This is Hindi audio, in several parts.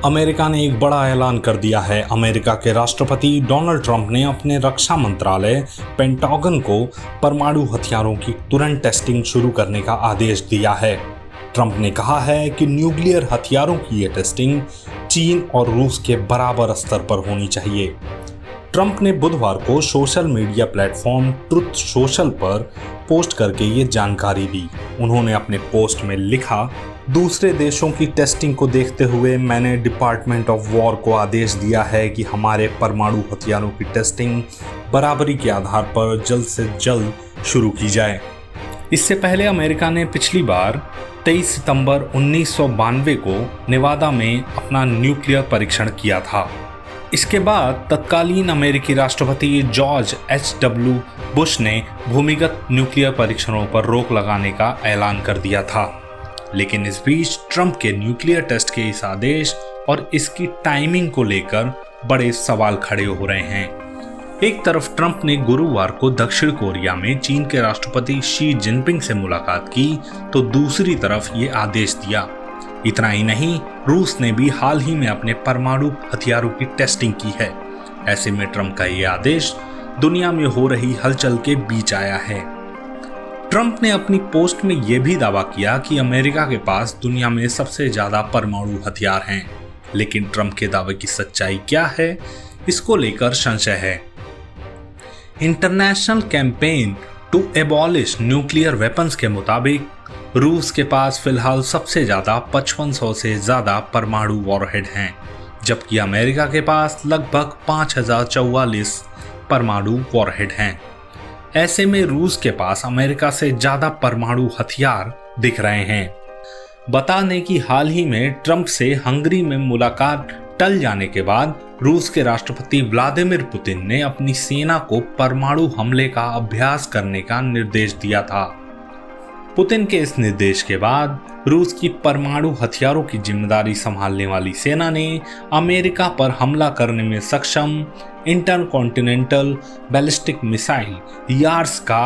अमेरिका ने एक बड़ा ऐलान कर दिया है। अमेरिका के राष्ट्रपति डोनाल्ड ट्रंप ने अपने रक्षा मंत्रालय पेंटागन को परमाणु हथियारों की तुरंत टेस्टिंग शुरू करने का आदेश दिया है। ट्रंप ने कहा है कि न्यूक्लियर हथियारों की ये टेस्टिंग चीन और रूस के बराबर स्तर पर होनी चाहिए। ट्रंप ने बुधवार को social media platform truth social पर पोस्ट करके ये जानकारी दी। उन्होंने अपने पोस्ट में लिखा, दूसरे देशों की टेस्टिंग को देखते हुए मैंने डिपार्टमेंट ऑफ वॉर को आदेश दिया है कि हमारे परमाणु हथियारों की टेस्टिंग बराबरी के आधार पर जल्द से जल्द शुरू की जाए। इससे पहले अमेरिका ने पिछली बार 23 सितंबर 1992 को नेवादा में अपना न्यूक्लियर परीक्षण किया था। इसके बाद तत्कालीन अमेरिकी राष्ट्रपति जॉर्ज H.W. बुश ने भूमिगत न्यूक्लियर परीक्षणों पर रोक लगाने का ऐलान कर दिया था। लेकिन इस बीच ट्रंप के न्यूक्लियर टेस्ट के इस आदेश और इसकी टाइमिंग को लेकर बड़े सवाल खड़े हो रहे हैं। एक तरफ ट्रंप ने गुरुवार को दक्षिण कोरिया में चीन के राष्ट्रपति शी जिनपिंग से मुलाकात की, तो दूसरी तरफ ये आदेश दिया। इतना ही नहीं, रूस ने भी हाल ही में अपने परमाणु हथियारों की टेस्टिंग की है। ऐसे में ट्रंप का ये आदेश दुनिया में हो रही हलचल के बीच आया है। ट्रंप ने अपनी पोस्ट में यह भी दावा किया कि अमेरिका के पास दुनिया में सबसे ज्यादा परमाणु हथियार हैं। लेकिन ट्रंप के दावे की सच्चाई क्या है, इसको लेकर संशय है। International campaign to abolish nuclear weapons के मुताबिक रूस के पास फिलहाल सबसे ज्यादा 5500 से ज्यादा परमाणु वॉरहेड हैं, जबकि अमेरिका के पास लगभग 5044 परमाणु वॉरहेड हैं। ऐसे में रूस के पास अमेरिका से ज्यादा परमाणु हथियार दिख रहे हैं। बता दें कि हाल ही में ट्रंप से हंगरी में मुलाकात टल जाने के बाद रूस के राष्ट्रपति व्लादिमीर पुतिन ने अपनी सेना को परमाणु हमले का अभ्यास करने का निर्देश दिया था। पुतिन के इस निर्देश के बाद रूस की परमाणु हथियारों की जिम्मेदारी संभालने वाली सेना ने अमेरिका पर हमला करने में सक्षम इंटरकॉन्टिनेंटल बैलिस्टिक मिसाइल यार्स का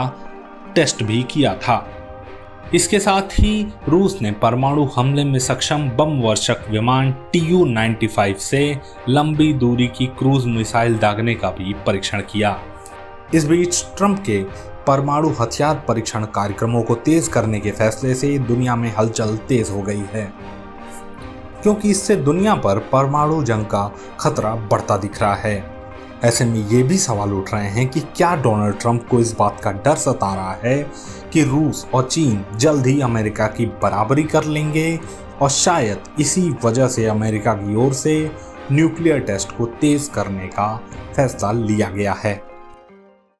टेस्ट भी किया था। इसके साथ ही रूस ने परमाणु हमले में सक्षम बम वर्षक विमान Tu-95 से लंबी दूरी की क्रूज मिसाइल दागने का भी परीक्षण किया। इस बीच ट्रंप के परमाणु हथियार परीक्षण कार्यक्रमों को तेज करने के फैसले से दुनिया में हलचल तेज हो गई है, क्योंकि इससे दुनिया पर परमाणु जंग का खतरा बढ़ता दिख रहा है। ऐसे में ये भी सवाल उठ रहे हैं कि क्या डोनाल्ड ट्रंप को इस बात का डर सता रहा है कि रूस और चीन जल्द ही अमेरिका की बराबरी कर लेंगे, और शायद इसी वजह से अमेरिका की ओर से न्यूक्लियर टेस्ट को तेज करने का फैसला लिया गया है।